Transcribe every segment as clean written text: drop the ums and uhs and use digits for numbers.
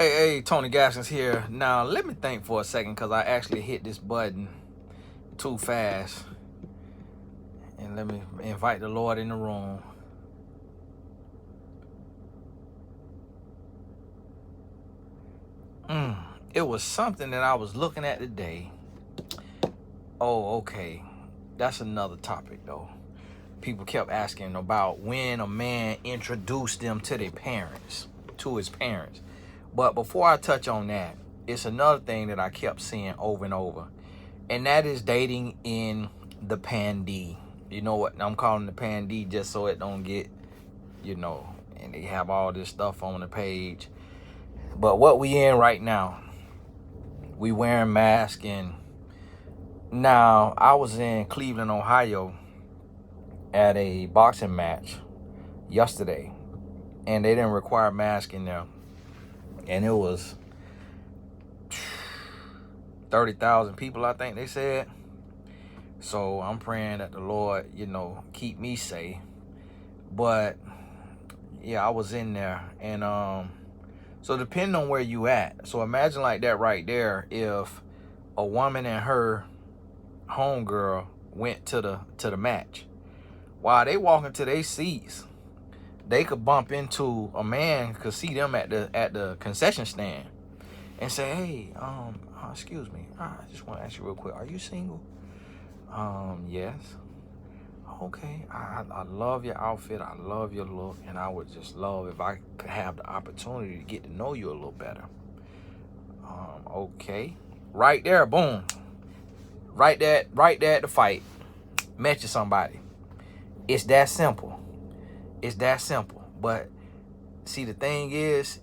Hey, Tony Gaskins here. Now, let me think for a second because I actually hit this button too fast. And let me invite the Lord in the room. It was something that I was looking at today. Oh, okay. That's another topic, though. People kept asking about when a man introduced them to their parents, to his parents. But before I touch on that, it's another thing that I kept seeing over and over. And that is dating in the pandee. You know what? I'm calling the pandee just so it don't get, and they have all this stuff on the page. But what we in right now, we wearing masks. And now I was in Cleveland, Ohio at a boxing match yesterday. And they didn't require masks in there. And it was 30,000 people, I think they said. So I'm praying that the Lord, keep me safe. But yeah, I was in there. And so depending on where you at. So imagine like that right there. If a woman and her homegirl went to the match, while they walking to their seats, they could bump into a man, could see them at the concession stand and say, hey, excuse me, I just want to ask you real quick, are you single? Yes. Okay, I love your outfit, I love your look, and I would just love if I could have the opportunity to get to know you a little better. Okay. Right there, boom. Right there at the fight. Met you somebody. It's that simple. It's that simple. But see, the thing is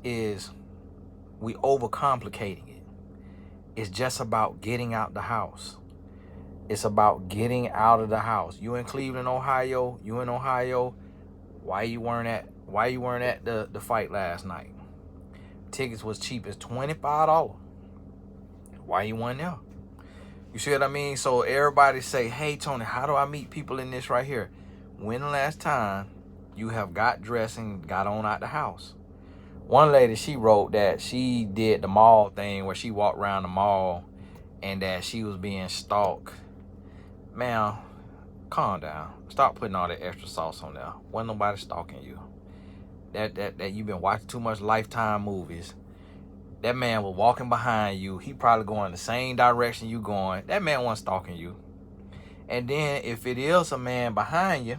we overcomplicating it. It's just about getting out the house. It's about getting out of the house. You in Cleveland, Ohio. You in Ohio. Why you weren't at the fight last night? Tickets was cheap as $25. Why you weren't there? You see what I mean? So everybody say, hey, Tony, how do I meet people in this right here? When the last time you have got dressed and got on out the house? One lady, she wrote that she did the mall thing where she walked around the mall and that she was being stalked. Man, calm down. Stop putting all that extra sauce on there. Wasn't nobody stalking you. That you've been watching too much Lifetime movies. That man was walking behind you. He probably going the same direction you going. That man wasn't stalking you. And then if it is a man behind you,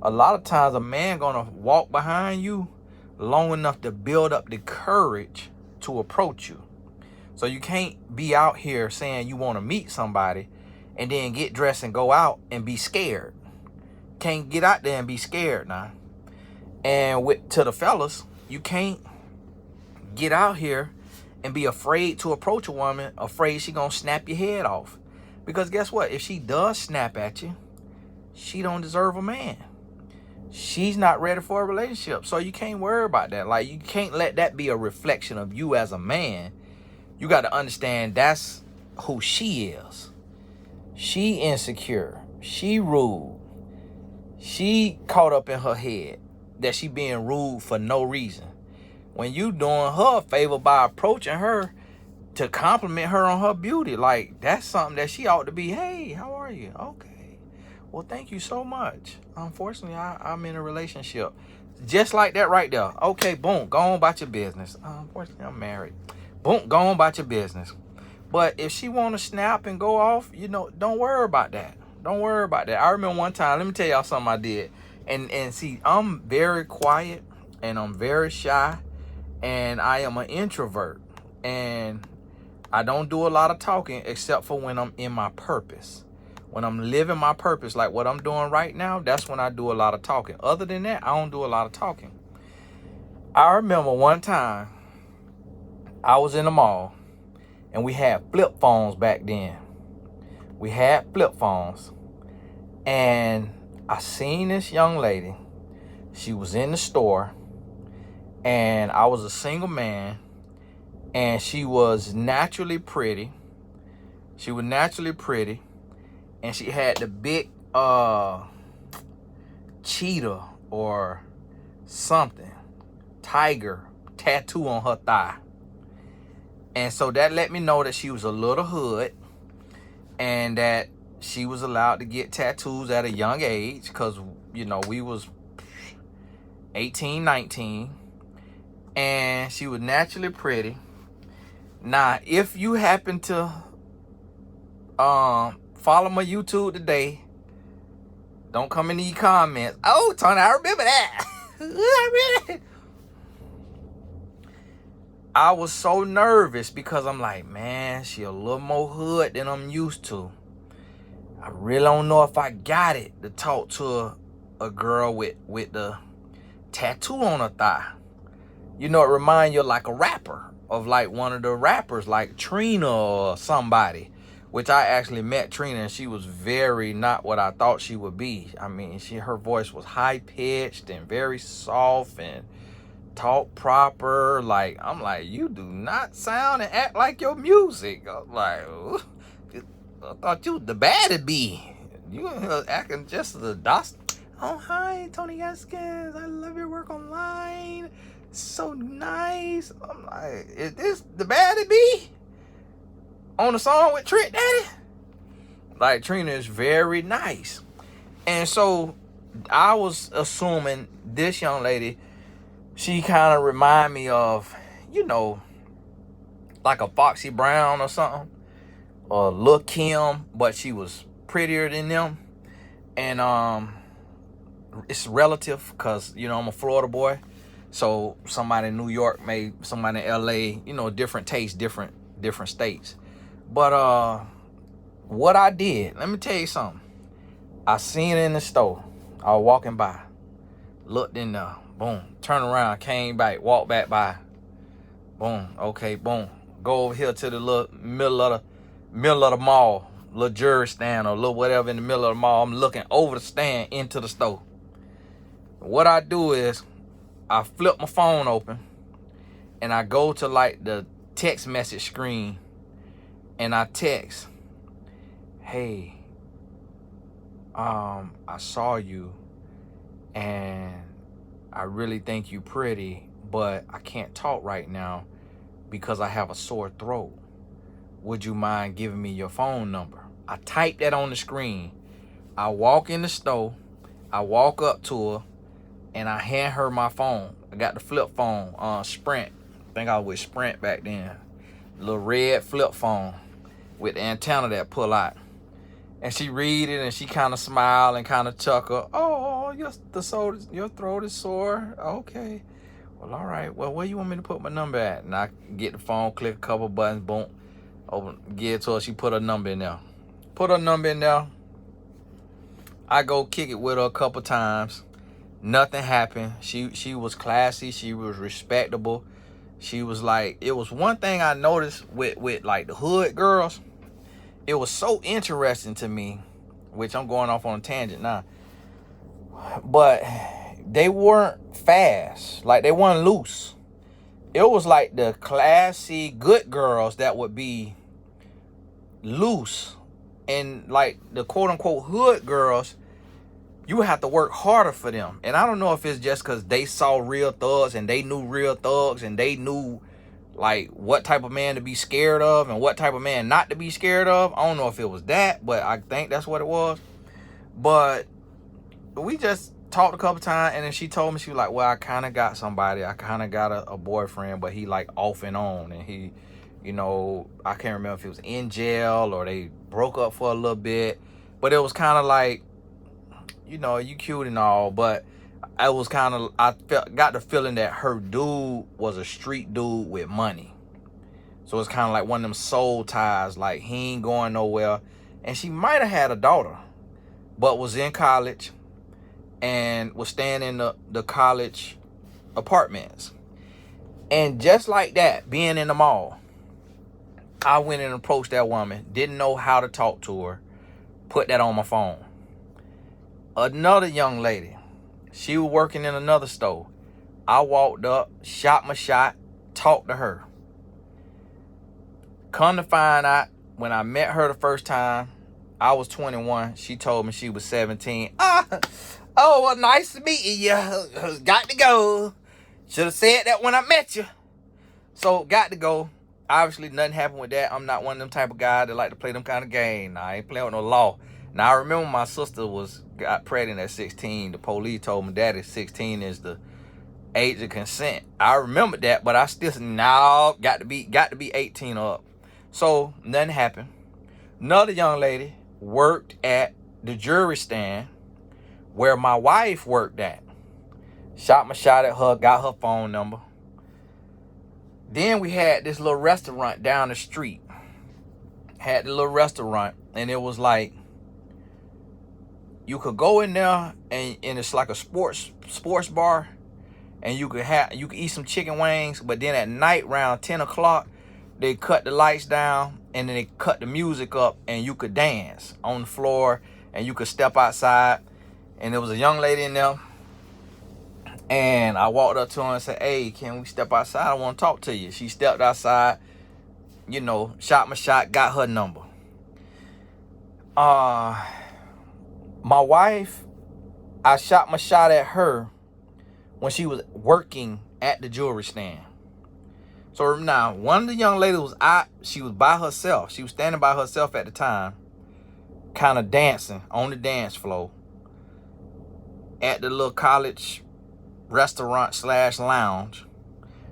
a lot of times a man gonna walk behind you long enough to build up the courage to approach you. So you can't be out here saying you want to meet somebody and then get dressed and go out and be scared. Can't get out there and be scared now. And to the fellas, you can't get out here and be afraid to approach a woman, afraid she gonna snap your head off. Because guess what? If she does snap at you, she don't deserve a man. She's not ready for a relationship. So you can't worry about that. Like, you can't let that be a reflection of you as a man. You got to understand that's who she is. She insecure. She rude. She caught up in her head that she being rude for no reason. When you doing her a favor by approaching her to compliment her on her beauty, like, that's something that she ought to be, hey, how are you? Okay. Well, thank you so much. Unfortunately, I'm in a relationship. Just like that right there. Okay, boom, go on about your business. Unfortunately, I'm married. Boom, go on about your business. But if she want to snap and go off, don't worry about that. Don't worry about that. I remember one time, let me tell y'all something I did. And see, I'm very quiet and I'm very shy and I am an introvert. And I don't do a lot of talking except for when I'm in my purpose. When I'm living my purpose, like what I'm doing right now, that's when I do a lot of talking. Other than that, I don't do a lot of talking. I remember one time I was in the mall and we had flip phones back then. We had flip phones and I seen this young lady. She was in the store and I was a single man and she was naturally pretty. She was naturally pretty. And she had the big cheetah or something, tiger tattoo on her thigh. And so that let me know that she was a little hood and that she was allowed to get tattoos at a young age because, you know, we was 18, 19. And she was naturally pretty. Now, if you happen to follow my YouTube today, don't come in these comments. Oh, Tony, I remember that. I was so nervous because I'm like, man, she a little more hood than I'm used to. I really don't know if I got it to talk to a girl with the tattoo on her thigh. You know, it remind you like a rapper, of like one of the rappers, like Trina or somebody, which I actually met Trina, and she was very not what I thought she would be. I mean, her voice was high pitched and very soft and talk proper. Like, I'm like, you do not sound and act like your music. I'm like, I thought you was the baddie bee. You acting just the dust. Oh, hi, Tony Gaskins. I love your work online. So nice. I'm like, is this the baddie bee on the song with Trent Daddy? Like, Trina is very nice. And so I was assuming this young lady, she kind of remind me of, you know, like a Foxy Brown or something, or Lil' Kim, but she was prettier than them. And it's relative because, you know, I'm a Florida boy. So somebody in New York somebody in LA, you know, different tastes, different states. But what I did, let me tell you something. I seen it in the store. I was walking by, looked in there, boom, turned around, came back, walked back by, boom, okay, boom. Go over here to the little middle of the mall, little jury stand or little whatever in the middle of the mall. I'm looking over the stand into the store. What I do is I flip my phone open and I go to like the text message screen and I text, hey, I saw you and I really think you pretty, but I can't talk right now because I have a sore throat. Would you mind giving me your phone number? I type that on the screen. I walk in the store, I walk up to her, and I hand her my phone. I got the flip phone, Sprint. I think I was with Sprint back then. Little red flip phone with the antenna that pull out. And she read it and she kind of smile and kind of chuckle. Oh, your throat is sore. Okay. Well, all right. Well, where you want me to put my number at? And I get the phone, click a couple buttons, boom, open, give it to her. She put her number in there. Put her number in there. I go kick it with her a couple times. Nothing happened. She was classy. She was respectable. She was like, it was one thing I noticed with like the hood girls. It was so interesting to me, which I'm going off on a tangent now. But they weren't fast. Like, they weren't loose. It was like the classy good girls that would be loose. And like the quote unquote hood girls, you would have to work harder for them. And I don't know if it's just because they saw real thugs and they knew real thugs and they knew like what type of man to be scared of and what type of man not to be scared of. I don't know if it was that, but I think that's what it was. But we just talked a couple times, and then she told me, she was like, well, I kind of got somebody. I kind of got a boyfriend, but he like off and on. And he, you know, I can't remember if it was in jail or they broke up for a little bit. But it was kind of like, you know, you cute and all, but I was kind of, got the feeling that her dude was a street dude with money. So it's kind of like one of them soul ties, like he ain't going nowhere. And she might have had a daughter, but was in college and was staying in the college apartments. And just like that, being in the mall, I went and approached that woman, didn't know how to talk to her, put that on my phone. Another young lady, she was working in another store. I walked up, shot my shot, talked to her. Come to find out, when I met her the first time, I was 21. She told me she was 17. Oh, well, nice to meet you. Got to go. Should have said that when I met you. So, got to go. obviously nothing happened with that. I'm not one of them type of guys that like to play them kind of game. Nah, I ain't playing with no law. Now, I remember my sister got pregnant at 16. The police told me that 16 is the age of consent. I remember that, but I still said, no, got to be 18 or up. So nothing happened. Another young lady worked at the jury stand where my wife worked at. Shot my shot at her, got her phone number. Then we had this little restaurant down the street. Had the little restaurant, and it was like, you could go in there and it's like a sports bar, and you could eat some chicken wings, but then at night around 10 o'clock, they cut the lights down and then they cut the music up, and you could dance on the floor and you could step outside. And there was a young lady in there, and I walked up to her and said, hey, can we step outside? I want to talk to you. She stepped outside, you know, shot my shot, got her number. My wife, I shot my shot at her when she was working at the jewelry stand. So now, one of the young ladies was out. She was by herself. She was standing by herself at the time, kind of dancing on the dance floor at the little college restaurant / lounge.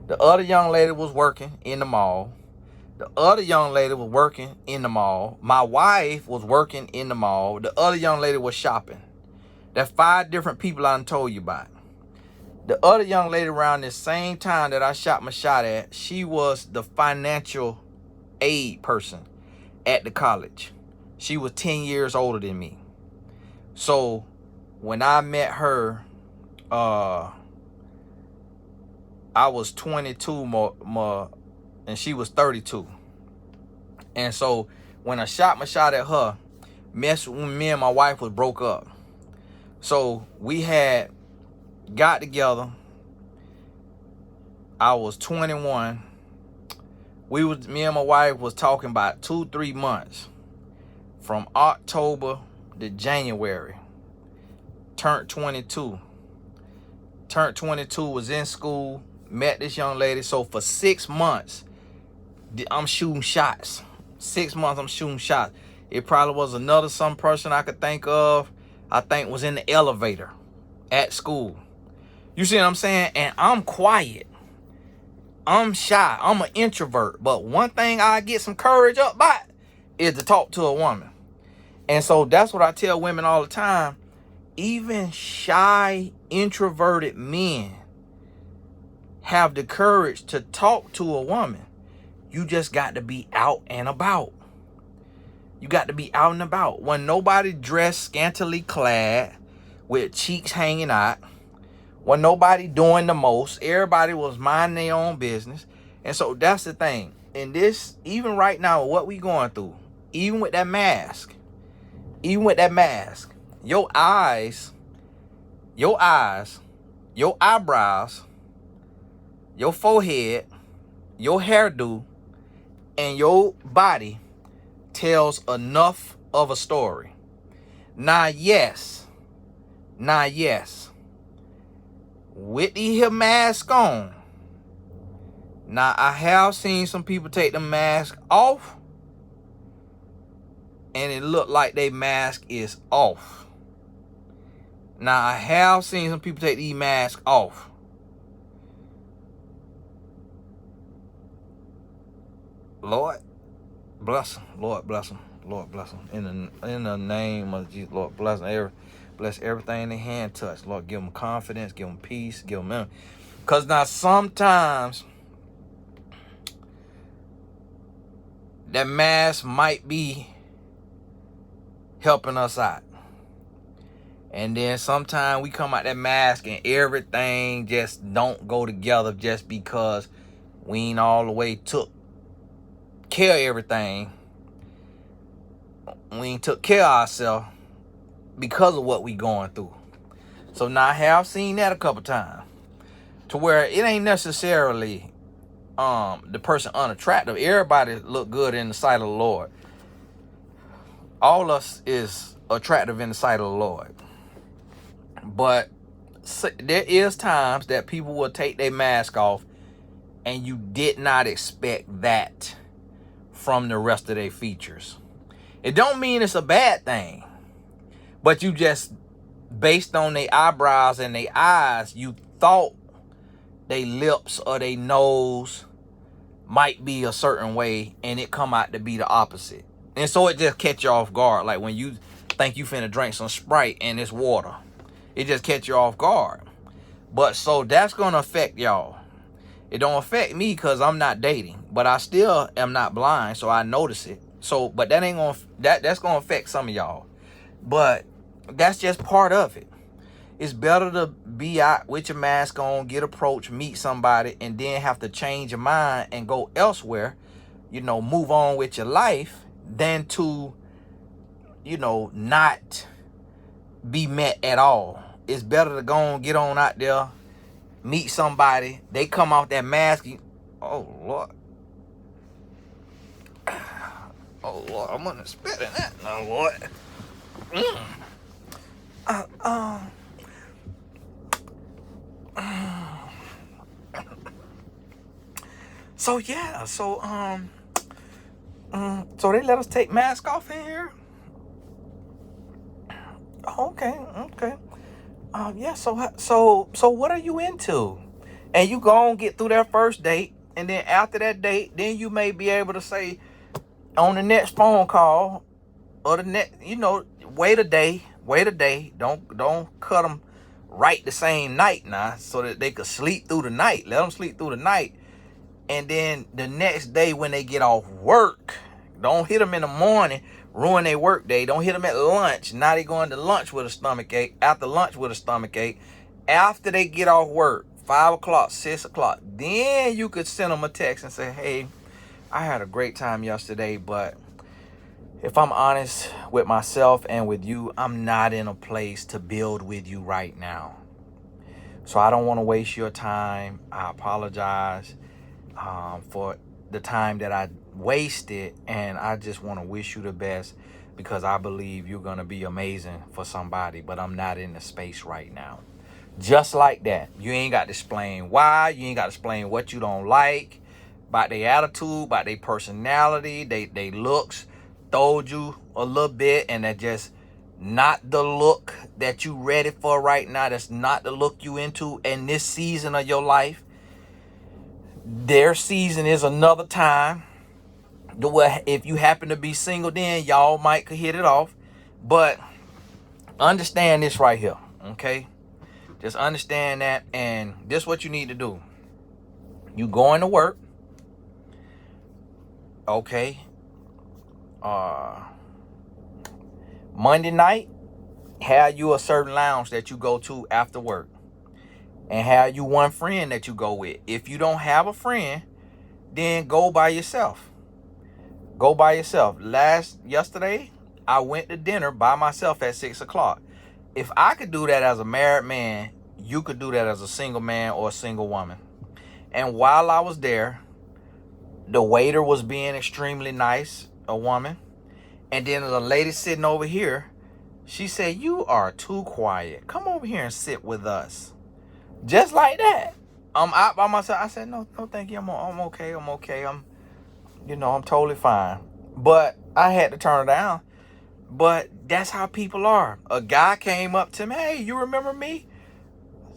The other young lady was working in the mall. The other young lady was working in the mall. My wife was working in the mall. The other young lady was shopping. That's 5 different people I done told you about. The other young lady around the same time that I shot my shot at, she was the financial aid person at the college. She was 10 years older than me. So when I met her, I was 22 more, and she was 32. And so when I shot my shot at her, me and my wife was broke up. So we had got together. I was 21. Me and my wife was talking about 2-3 months, from October to January. Turned 22. Was in school, met this young lady. So for 6 months, I'm shooting shots. 6 months, I'm shooting shots. It probably was some person I could think of. I think was in the elevator at school. You see what I'm saying? And I'm quiet. I'm shy. I'm an introvert. But one thing I get some courage up by is to talk to a woman. And so that's what I tell women all the time. Even shy, introverted men have the courage to talk to a woman. You just got to be out and about. You got to be out and about. When nobody dressed scantily clad with cheeks hanging out, when nobody doing the most, everybody was minding their own business. And so that's the thing. And this, even right now, what we going through, even with that mask, your eyes, your eyebrows, your forehead, your hairdo, and your body tells enough of a story. Now, yes, with the here mask on, now I have seen some people take the mask off, and it looked like their mask is off. Now, I have seen some people take these masks off. Lord bless them. Lord bless them. Lord bless them. In the name of Jesus, Lord bless them. Bless everything they hand touch. Lord, give them confidence, give them peace, give them memory. Because now sometimes that mask might be helping us out. And then sometimes we come out that mask and everything just don't go together just because we ain't all the way took care of everything. We ain't took care of ourselves because of what we going through. So now I have seen that a couple times, to where it ain't necessarily the person unattractive. Everybody look good in the sight of the Lord. All of us is attractive in the sight of the Lord. But there is times that people will take their mask off and you did not expect that from the rest of their features. It don't mean it's a bad thing, but you just, based on their eyebrows and their eyes, you thought their lips or their nose might be a certain way, and it come out to be the opposite. And so it just catch you off guard. Like when you think you finna drink some Sprite and it's water, it just catch you off guard. But so that's gonna affect y'all. It don't affect me because I'm not dating, but I still am not blind, so I notice it. So, but that ain't gonna, that's gonna affect some of y'all. But that's just part of it. It's better to be out with your mask on, get approached, meet somebody, and then have to change your mind and go elsewhere, you know, move on with your life, than to, you know, not be met at all. It's better to go and get on out there, meet somebody, they come off that mask, oh Lord. Oh Lord, I'm gonna spit in that now, Lord. So yeah, so they let us take masks off in here. Okay. Yeah. So what are you into? And you go and get through that first date, and then after that date, then you may be able to say on the next phone call or the next, you know, wait a day. Don't cut them right the same night now, so that they could sleep through the night. Let them sleep through the night. And then the next day when they get off work, don't hit them in the morning, ruin their work day. Don't hit them at lunch. Now they going to lunch with a stomach ache. After lunch with a stomach ache. After they get off work, 5 o'clock, 6 o'clock. Then you could send them a text and say, hey, I had a great time yesterday, but if I'm honest with myself and with you, I'm not in a place to build with you right now. So I don't want to waste your time. I apologize for the time that I wasted, and I just want to wish you the best, because I believe you're going to be amazing for somebody, but I'm not in the space right now. Just like that. You ain't got to explain why. You ain't got to explain what you don't like about their attitude, about their personality, they looks. Told you a little bit, and that just not the look that you ready for right now. That's not the look you into in this season of your life. Their season is another time. If you happen to be single, then y'all might could hit it off. But understand this right here, okay? Just understand that, and this is what you need to do. You going to work, okay? Monday night, have you a certain lounge that you go to after work, and have you one friend that you go with. If you don't have a friend, then go by yourself. Go by yourself. Yesterday, I went to dinner by myself at 6 o'clock. If I could do that as a married man, you could do that as a single man or a single woman. And while I was there, the waiter was being extremely nice, a woman. And then the lady sitting over here, she said, you are too quiet. Come over here and sit with us. Just like that. I'm out by myself. I said, no, thank you. I'm okay. I'm totally fine. But I had to turn her down. But that's how people are. A guy came up to me, hey, you remember me?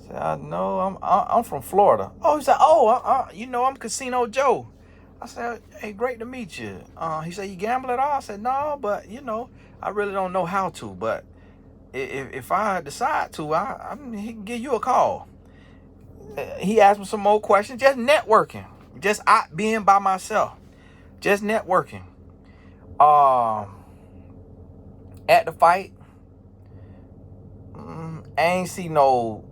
I said, no, I'm from Florida. Oh, he said, I'm Casino Joe. I said, hey, great to meet you. He said, you gamble at all? I said, no, but, I really don't know how to. But if I decide to, he can give you a call. He asked me some more questions. Just networking. Just being by myself. Just networking. At the fight, I ain't see no...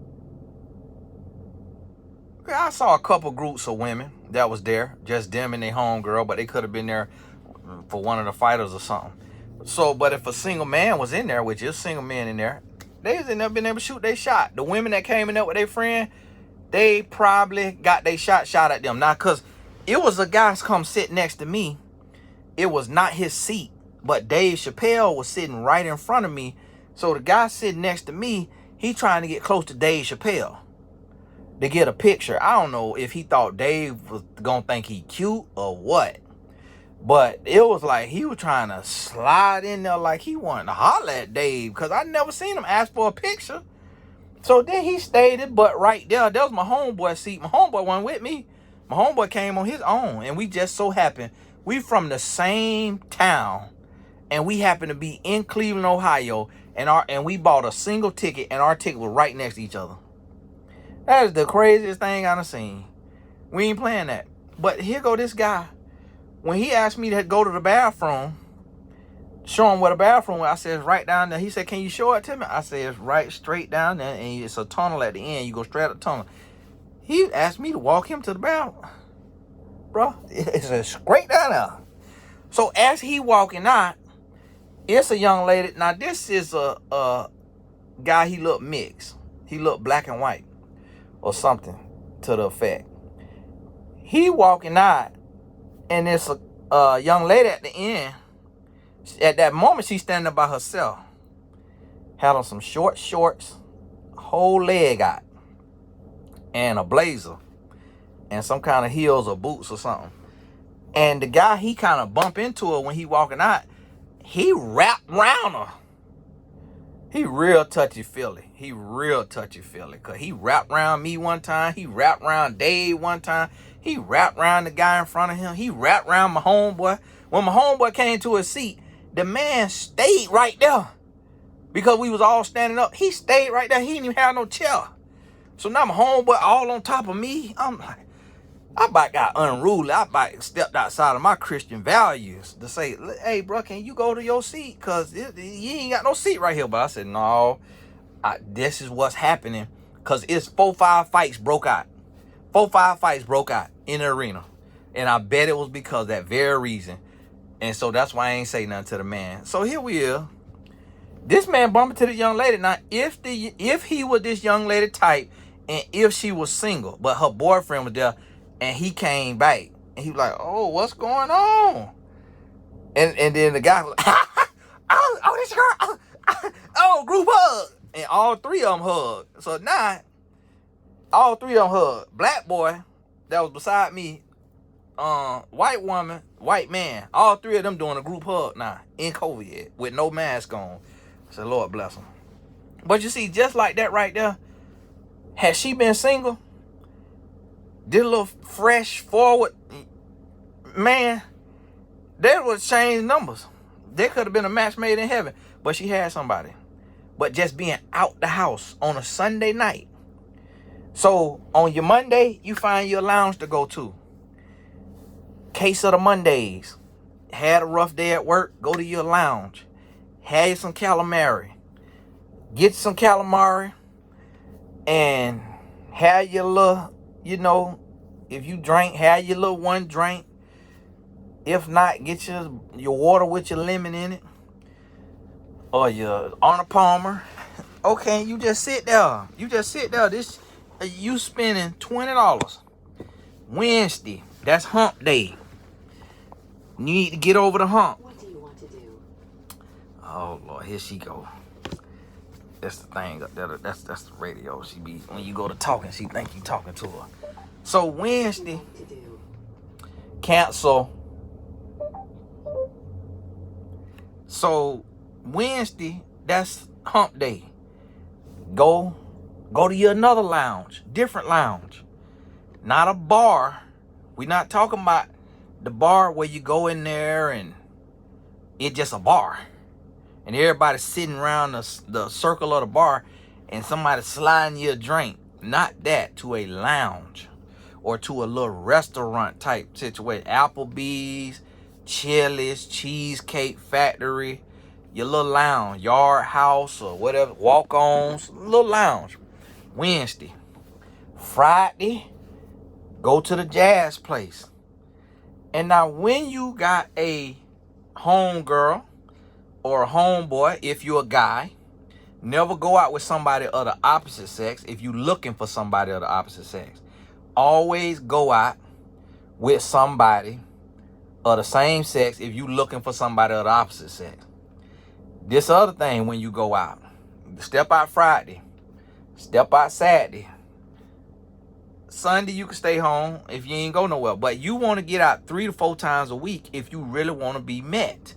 I saw a couple groups of women that was there, just them and their homegirl, but they could have been there for one of the fighters or something. So, but if a single man was in there, which is single men in there, they was in there been able to shoot their shot. The women that came in there with their friend, they probably got their shot at them. Now, because it was a guy come sit next to me. It was not his seat, but Dave Chappelle was sitting right in front of me. So the guy sitting next to me, he trying to get close to Dave Chappelle. to get a picture. I don't know if he thought Dave was gonna think he cute or what. But it was like he was trying to slide in there like he wanted to holler at Dave, because I never seen him ask for a picture. So then he stayed it, but right there, that was my homeboy seat. My homeboy wasn't with me. My homeboy came on his own, and we just so happened, we from the same town, and we happened to be in Cleveland, Ohio, and we bought a single ticket, and our ticket was right next to each other. That is the craziest thing I've seen. We ain't playing that. But here go this guy. When he asked me to go to the bathroom, show him what a bathroom was, I said, it's right down there. He said, can you show it to me? I said, it's right straight down there, and it's a tunnel at the end. You go straight up the tunnel. He asked me to walk him to the bathroom. Bro, it's straight down there. So as he walking out, it's a young lady. Now, this is a guy, he looked mixed. He looked black and white or something to the effect. He walking out, and it's a young lady at the end. At that moment, she's standing by herself. Had on some short shorts, whole leg out, and a blazer, and some kind of heels or boots or something. And the guy, he kind of bumped into her when he walking out. He wrapped around her. He real touchy-feely. Because he wrapped around me one time. He wrapped around Dave one time. He wrapped around the guy in front of him. He wrapped around my homeboy. When my homeboy came to his seat, the man stayed right there. Because we was all standing up. He stayed right there. He didn't even have no chair. So now my homeboy all on top of me. I'm like, I about got unruly. I about stepped outside of my Christian values to say, hey, bro, can you go to your seat? Because you ain't got no seat right here. But I said, no, this is what's happening. Because it's 4-5 fights broke out. 4-5 fights broke out in the arena. And I bet it was because of that very reason. And so that's why I ain't say nothing to the man. So here we are. This man bumping to the young lady. Now, if he was this young lady type, and if she was single, but her boyfriend was there, and he came back, and he was like, oh, what's going on? And then the guy was like, oh, this girl, oh, group hug. And all three of them hugged. So now, all three of them hugged. Black boy that was beside me, white woman, white man, all three of them doing a group hug now in COVID with no mask on. I said, Lord bless them. But you see, just like that right there, had she been single, this little fresh forward man, that would change numbers. There could have been a match made in heaven, but she had somebody. But just being out the house on a Sunday night. So on your Monday, you find your lounge to go to. Case of the Mondays. Had a rough day at work, go to your lounge. Had you some calamari. Get some calamari and have your little, if you drink, have your little one drink. If not, get your water with your lemon in it. Or your Arnold Palmer. Okay, you just sit there. This you spending $20. Wednesday, that's hump day. You need to get over the hump. What do you want to do? Oh Lord, here she go. That's the thing. That's the radio. She be, when you go to talking, she think you talking to her. So Wednesday, cancel. So Wednesday, that's hump day. Go to your another lounge, different lounge, not a bar. We're not talking about the bar where you go in there and it's just a bar and everybody's sitting around the circle of the bar and somebody sliding you a drink. Not that. To a lounge or to a little restaurant type situation. Applebee's, Chili's, Cheesecake Factory, your little lounge, Yard House or whatever, walk-ons, little lounge. Wednesday. Friday, go to the jazz place. And now when you got a homegirl or a homeboy, if you're a guy, never go out with somebody of the opposite sex if you're looking for somebody of the opposite sex. Always go out with somebody of the same sex if you're looking for somebody of the opposite sex. This other thing, when you go out, step out Friday, step out Saturday, Sunday you can stay home if you ain't go nowhere. But you want to get out 3 to 4 times a week if you really want to be met.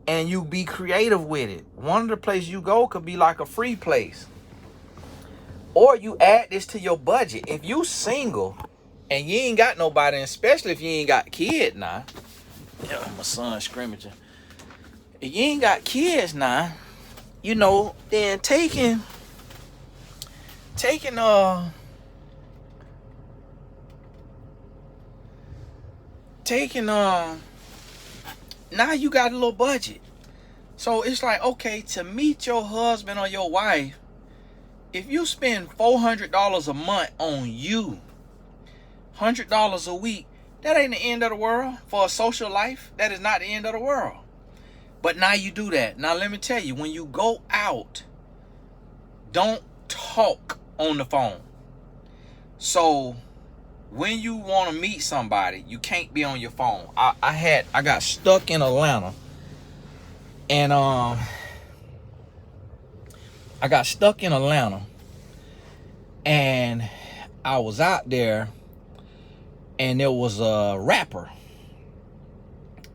And you be creative with it. One of the places you go could be like a free place. Or you add this to your budget. If you single and you ain't got nobody, especially if you ain't got kids now. Yeah, my son's scrimmaging. If you ain't got kids now, you know, then taking now you got a little budget. So it's like, okay, to meet your husband or your wife, if you spend $400 a month on you, $100 a week, that ain't the end of the world. For a social life, that is not the end of the world. But now you do that. Now let me tell you, when you go out, don't talk on the phone. So when you want to meet somebody, you can't be on your phone. I got stuck in Atlanta. And I got stuck in Atlanta. And I was out there, and there was a rapper.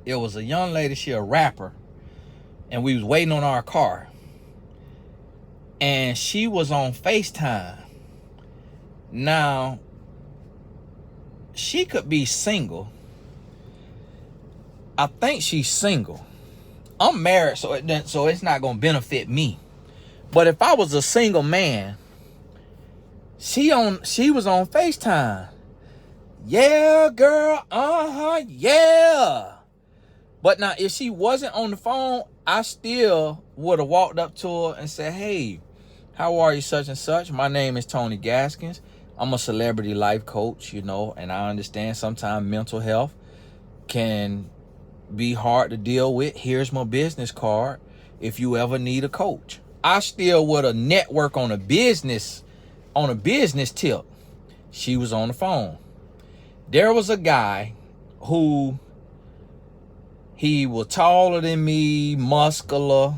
It was a young lady, she a rapper. And we was waiting on our car. And she was on FaceTime. Now, she could be single. I think she's single. I'm married, so it's not gonna benefit me. But if I was a single man, she was on FaceTime. Yeah, girl, yeah. But now, if she wasn't on the phone, I still would have walked up to her and said, hey, how are you, such and such? My name is Tony Gaskins. I'm a celebrity life coach, you know, and I understand sometimes mental health can be hard to deal with. Here's my business card if you ever need a coach. I still would have network on a business tip. She was on the phone. There was a guy who, he was taller than me, muscular,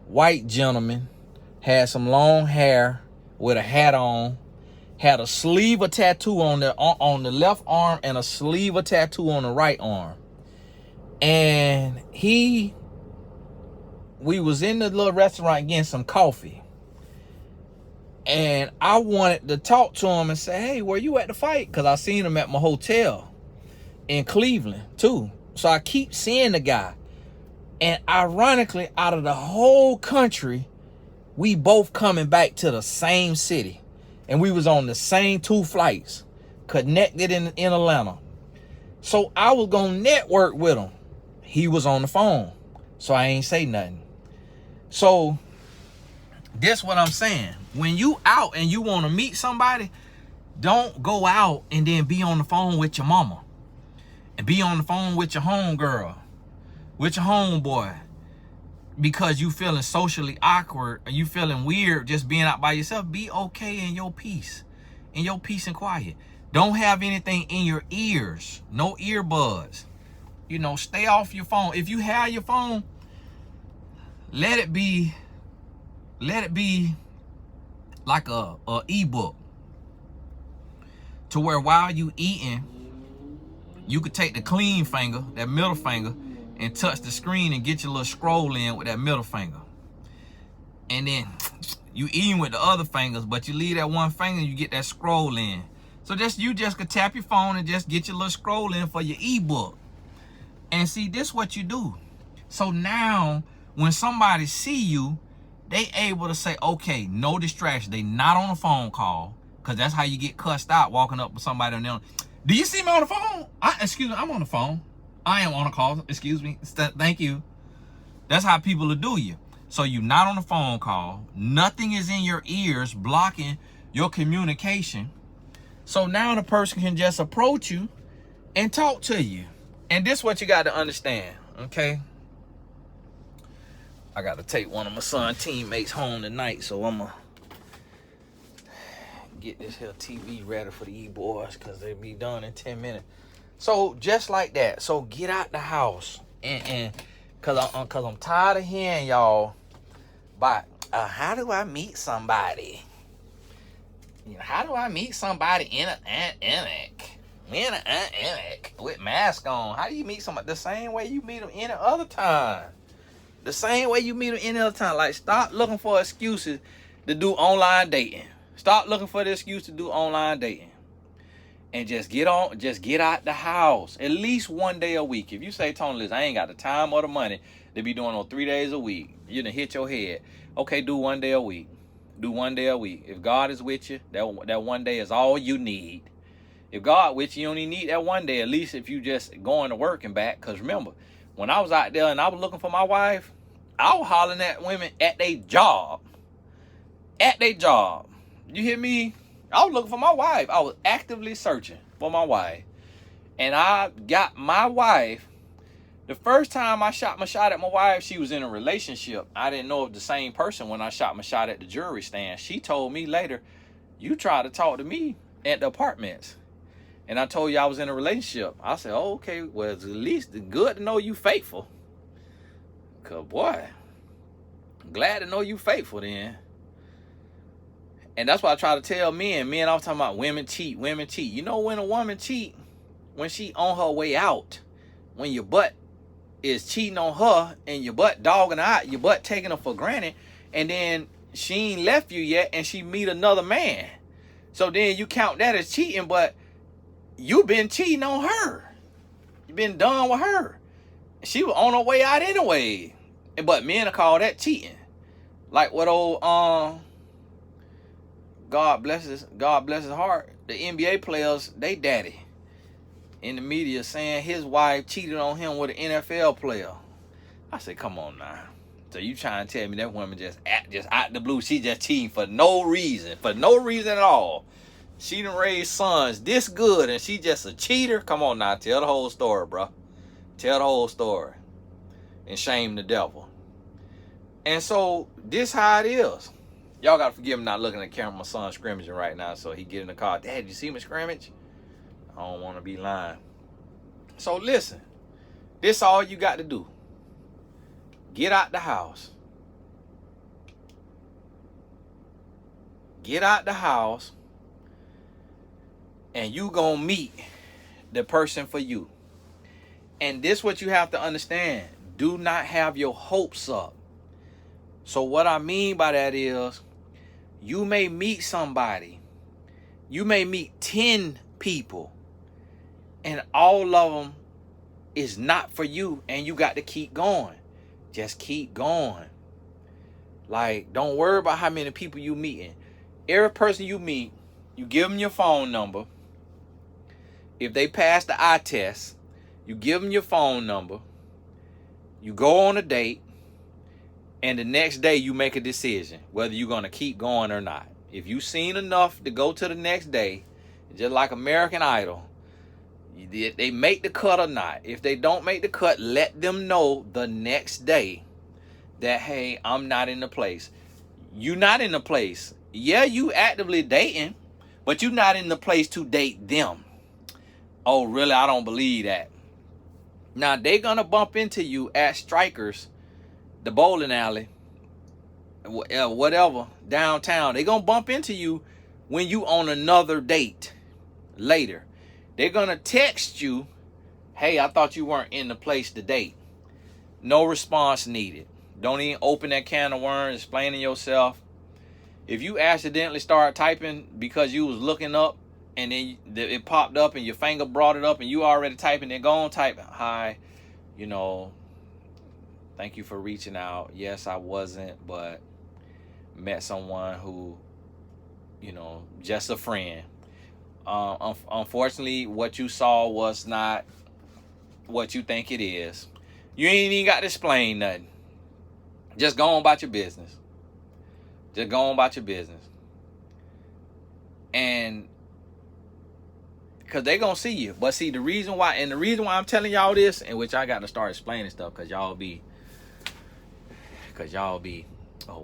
white gentleman, had some long hair with a hat on, had a sleeve of tattoo on the left arm and a sleeve of tattoo on the right arm. And we was in the little restaurant getting some coffee. And I wanted to talk to him and say, hey, were you at the fight? Because I seen him at my hotel in Cleveland too. So I keep seeing the guy. And ironically, out of the whole country, we both coming back to the same city. And we was on the same 2 flights, connected in Atlanta. So I was going to network with him. He was on the phone, so I ain't say nothing. So this what I'm saying. When you out and you want to meet somebody, don't go out and then be on the phone with your mama. And be on the phone with your homegirl, with your homeboy. Because you feeling socially awkward or you feeling weird just being out by yourself. Be okay in your peace. In your peace and quiet. Don't have anything in your ears. No earbuds. You know, stay off your phone. If you have your phone, let it be like a ebook. To where while you eating, you could take the clean finger, that middle finger, and touch the screen and get your little scroll in with that middle finger. And then you eating with the other fingers, but you leave that one finger and you get that scroll in. So you just could tap your phone and just get your little scroll in for your ebook. And see, this what you do. So now when somebody see you, they able to say, okay, no distraction. They not on a phone call, because that's how you get cussed out, walking up with somebody on them. Do you see me on the phone? Excuse me, I'm on the phone. I am on a call, excuse me, thank you. That's how people will do you. So you're not on a phone call. Nothing is in your ears blocking your communication. So now the person can just approach you and talk to you. And this is what you got to understand, okay? I got to take one of my son's teammates home tonight, so I'm going to get this here TV ready for the E-boys because they'll be done in 10 minutes. So just like that. So get out the house and cause I'm tired of hearing y'all about how do I meet somebody? how do I meet somebody in an dynamic with mask on? How do you meet somebody the same way you meet them any other time? The same way you meet them any other time. Like, stop looking for excuses to do online dating. Stop looking for the excuse to do online dating. And just get out the house at least one day a week. If you say, Tony, listen, I ain't got the time or the money to be doing on 3 days a week, you done hit your head. Okay, do 1 day a week. Do 1 day a week. If God is with you, that 1 day is all you need. If God with you, you only need that 1 day, at least if you just going to work and back. Because remember, when I was out there and I was looking for my wife, I was hollering at women at their job. At their job. You hear me? I was looking for my wife. I was actively searching for my wife. And I got my wife. The first time I shot my shot at my wife, she was in a relationship. I didn't know it was the same person when I shot my shot at the jewelry stand. She told me later, you tried to talk to me at the apartments. And I told you I was in a relationship. I said, oh, okay, well, it's at least good to know you faithful. Because, boy, I'm glad to know you faithful then. And that's why I try to tell men. Men, I was talking about women cheat. You know when a woman cheat? When she on her way out. When your butt is cheating on her and your butt dogging her out, your butt taking her for granted, and then she ain't left you yet and she meet another man. So then you count that as cheating, but you been cheating on her. You been done with her. She was on her way out anyway. But men call that cheating. Like what old God bless his heart, the NBA players, they daddy in the media saying his wife cheated on him with an NFL player. I said, come on now. So you trying to tell me that woman just out the blue, she just cheating for no reason at all. She done raised sons this good and she just a cheater? Come on now, tell the whole story, bro. Tell the whole story. And shame the devil. And so this how it is. Y'all gotta forgive me not looking at the camera. My son's scrimmaging right now, so he get in the car. Dad, you see me scrimmage? I don't want to be lying. So listen, this all you got to do. Get out the house. Get out the house, and you gonna meet the person for you. And this what you have to understand. Do not have your hopes up. So what I mean by that is, you may meet somebody. You may meet 10 people. And all of them is not for you. And you got to keep going. Just keep going. Like, don't worry about how many people you meeting. Every person you meet, you give them your phone number. If they pass the eye test, you give them your phone number. You go on a date. And the next day you make a decision whether you're going to keep going or not. If you've seen enough to go to the next day, just like American Idol, they make the cut or not. If they don't make the cut, let them know the next day that, hey, I'm not in the place. You're not in the place. Yeah, you actively dating, but you're not in the place to date them. Oh, really? I don't believe that. Now, they're going to bump into you at Strikers, the bowling alley, whatever, downtown. They're going to bump into you when you on another date later. They're going to text you, hey, I thought you weren't in the place to date. No response needed. Don't even open that can of worms, explaining yourself. If you accidentally start typing because you was looking up and then it popped up and your finger brought it up and you already typing, then go on type, hi, thank you for reaching out. Yes, I wasn't, but met someone who, just a friend. Unfortunately, what you saw was not what you think it is. You ain't even got to explain nothing. Just go on about your business. Just go on about your business. And because they going to see you. But see, the reason why I'm telling y'all this, and which I got to start explaining stuff, because y'all be, oh,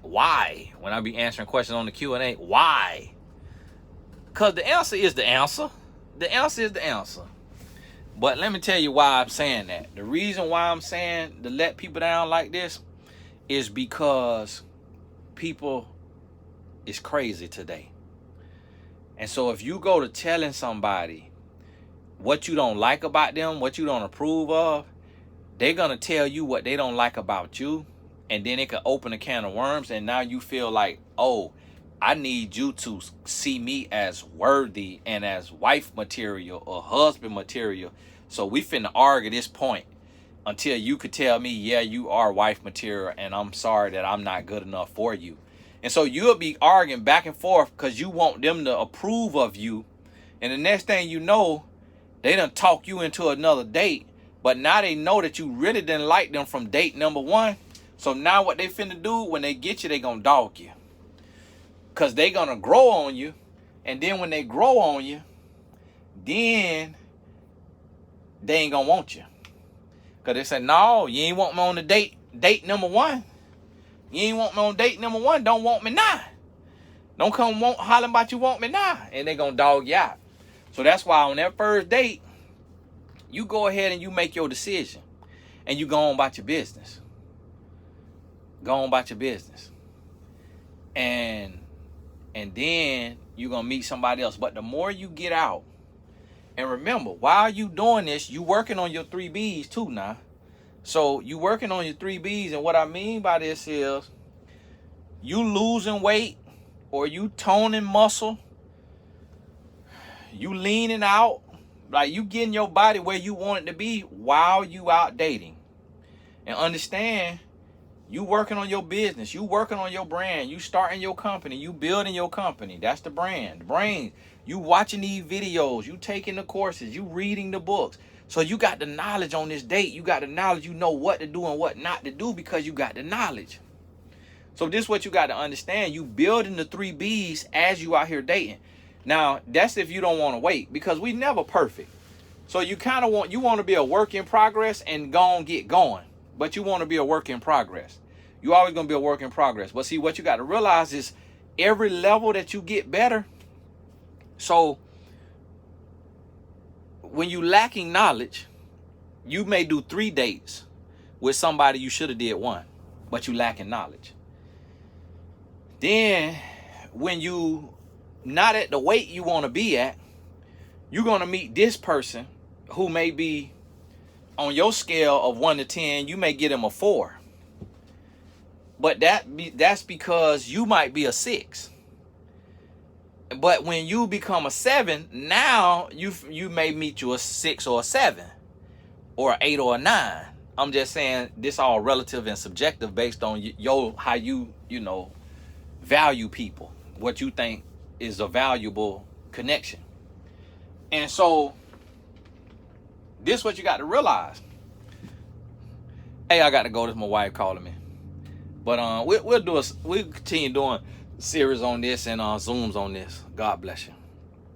why? When I be answering questions on the Q&A, why? Because the answer is the answer. The answer is the answer. But let me tell you why I'm saying that. The reason why I'm saying to let people down like this is because people is crazy today. And so if you go to telling somebody what you don't like about them, what you don't approve of, they're going to tell you what they don't like about you. And then it could open a can of worms. And now you feel like, oh, I need you to see me as worthy and as wife material or husband material. So we finna argue this point until you could tell me, yeah, you are wife material, and I'm sorry that I'm not good enough for you. And so you'll be arguing back and forth because you want them to approve of you. And the next thing you know, they done talk you into another date. But now they know that you really didn't like them from date number one. So now what they finna do, when they get you, they gonna dog you. Because they gonna grow on you. And then when they grow on you, then they ain't gonna want you. Because they say, no, you ain't want me on the date number one. You ain't want me on date number one. Don't want me now. Don't come hollering about you want me now. And they gonna dog you out. So that's why on that first date, you go ahead and you make your decision. And you go on about your business. Go on about your business. And then you're going to meet somebody else. But the more you get out, and remember, while you doing this, you working on your 3 B's too now. So you working on your 3 B's. And what I mean by this is you losing weight or you toning muscle. You leaning out. Like you getting your body where you want it to be while you out dating. And understand, you working on your business. You working on your brand. You starting your company. You building your company. That's the brand. The brain. You watching these videos. You taking the courses. You reading the books. So you got the knowledge on this date. You got the knowledge. You know what to do and what not to do because you got the knowledge. So this is what you got to understand. You building the 3 B's as you out here dating. Now, that's if you don't want to wait because we never perfect. So you kind of want to be a work in progress and go on get going. But you want to be a work in progress. You always going to be a work in progress. But see, what you got to realize is every level that you get better. So when you lacking knowledge, you may do 3 dates with somebody you should have did 1, but you lacking knowledge. Then when you not at the weight you want to be at, you're going to meet this person who may be on your scale of 1 to 10, you may get him a 4. But that's because you might be a 6. But when you become a 7, now you may meet you a 6 or a 7 or an 8 or a 9. I'm just saying this all relative and subjective based on how you value people, what you think is a valuable connection. And so this is what you got to realize. Hey, I got to go. This is my wife calling me. But we'll continue doing series on this and Zooms on this. God bless you.